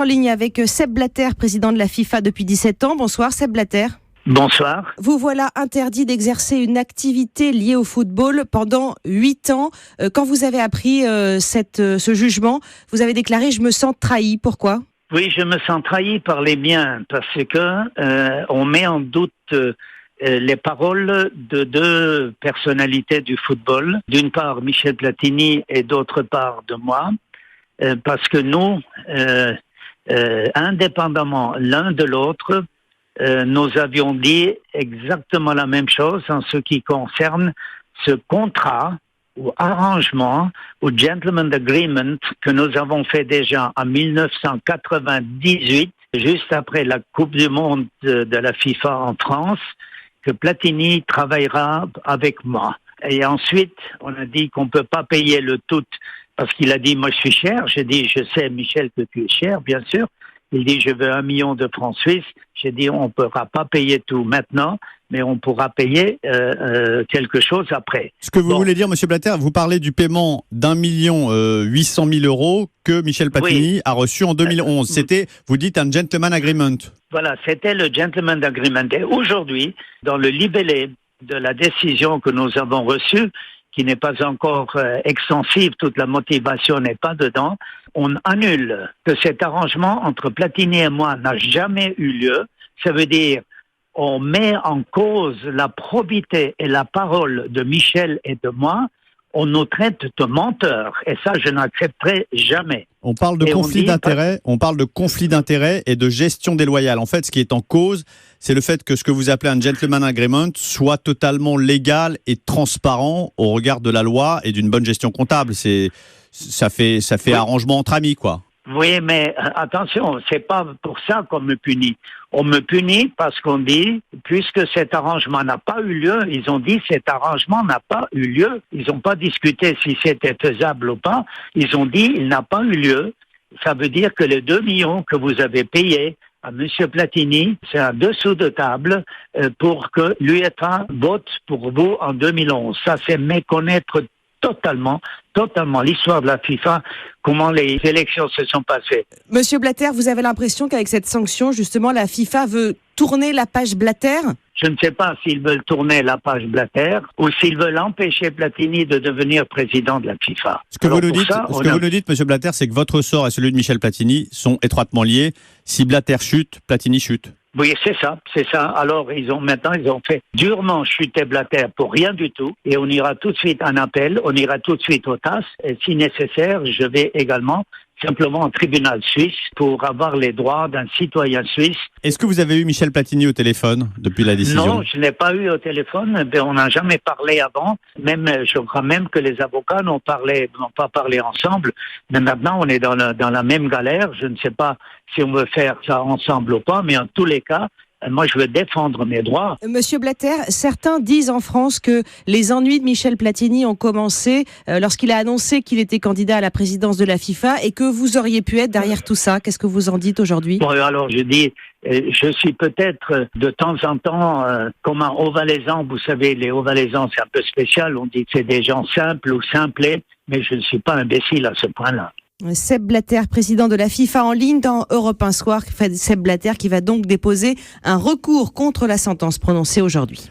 En ligne avec Sepp Blatter, président de la FIFA depuis 17 ans. Bonsoir Sepp Blatter. Bonsoir. Vous voilà interdit d'exercer une activité liée au football pendant 8 ans. Quand vous avez appris ce jugement, vous avez déclaré « Je me sens trahi ». Pourquoi ? Oui, je me sens trahi par les miens parce que on met en doute les paroles de deux personnalités du football. D'une part Michel Platini et d'autre part de moi. Parce que nous, indépendamment l'un de l'autre, nous avions dit exactement la même chose en ce qui concerne ce contrat ou arrangement ou gentleman agreement que nous avons fait déjà en 1998, juste après la Coupe du Monde de la FIFA en France, que Platini travaillera avec moi. Et ensuite, on a dit qu'on ne peut pas payer le tout parce qu'il a dit, moi je suis cher. J'ai dit, je sais Michel que tu es cher, bien sûr. Il dit, je veux 1 million de francs suisses. J'ai dit, on ne pourra pas payer tout maintenant, mais on pourra payer quelque chose après. Ce que vous voulez dire, Monsieur Blatter, vous parlez du paiement d'1 800 000 € que Michel Platini a reçu en 2011. C'était, vous dites, un gentleman agreement. Voilà, c'était le gentleman agreement. Et aujourd'hui, dans le libellé de la décision que nous avons reçue, qui n'est pas encore extensive, toute la motivation n'est pas dedans, on annule que cet arrangement entre Platini et moi n'a jamais eu lieu. Ça veut dire on met en cause la probité et la parole de Michel et de moi. On nous traite de menteurs et ça, je n'accepterai jamais. On parle de conflit d'intérêts, on parle de conflit d'intérêts et de gestion déloyale. En fait, ce qui est en cause, c'est le fait que ce que vous appelez un gentleman agreement soit totalement légal et transparent au regard de la loi et d'une bonne gestion comptable. Ça fait arrangement entre amis, quoi. Oui, mais attention, c'est pas pour ça qu'on me punit. On me punit parce qu'on dit, puisque cet arrangement n'a pas eu lieu, ils ont dit cet arrangement n'a pas eu lieu. Ils n'ont pas discuté si c'était faisable ou pas. Ils ont dit il n'a pas eu lieu. Ça veut dire que les 2 millions que vous avez payés à M. Platini, c'est un dessous de table pour que l'UEFA vote pour vous en 2011. Ça, c'est méconnaître totalement l'histoire de la FIFA, comment les élections se sont passées. Monsieur Blatter, vous avez l'impression qu'avec cette sanction, justement, la FIFA veut tourner la page Blatter ? Je ne sais pas s'ils veulent tourner la page Blatter ou s'ils veulent empêcher Platini de devenir président de la FIFA. Ce que vous nous dites, Monsieur Blatter, c'est que votre sort et celui de Michel Platini sont étroitement liés. Si Blatter chute, Platini chute. Oui, c'est ça. Alors, ils ont fait durement chuter Blatter pour rien du tout. Et on ira tout de suite en appel, on ira tout de suite au TAS. Et si nécessaire, je vais également simplement au tribunal suisse pour avoir les droits d'un citoyen suisse. Est-ce que vous avez eu Michel Platini au téléphone depuis la décision ? Non, je ne l'ai pas eu au téléphone. On n'a jamais parlé avant. Je crois même que les avocats n'ont pas parlé ensemble. Mais maintenant, on est dans la même galère. Je ne sais pas si on veut faire ça ensemble ou pas, mais en tous les cas, moi, je veux défendre mes droits. Monsieur Blatter, certains disent en France que les ennuis de Michel Platini ont commencé lorsqu'il a annoncé qu'il était candidat à la présidence de la FIFA et que vous auriez pu être derrière tout ça. Qu'est-ce que vous en dites aujourd'hui ? Bon, alors, je dis, je suis peut-être de temps en temps comme un haut-valaisan. Vous savez, les hauts-valaisans, c'est un peu spécial. On dit que c'est des gens simples ou simplés, mais je ne suis pas imbécile à ce point-là. Sepp Blatter, président de la FIFA en ligne dans Europe 1 Soir. Sepp Blatter qui va donc déposer un recours contre la sentence prononcée aujourd'hui.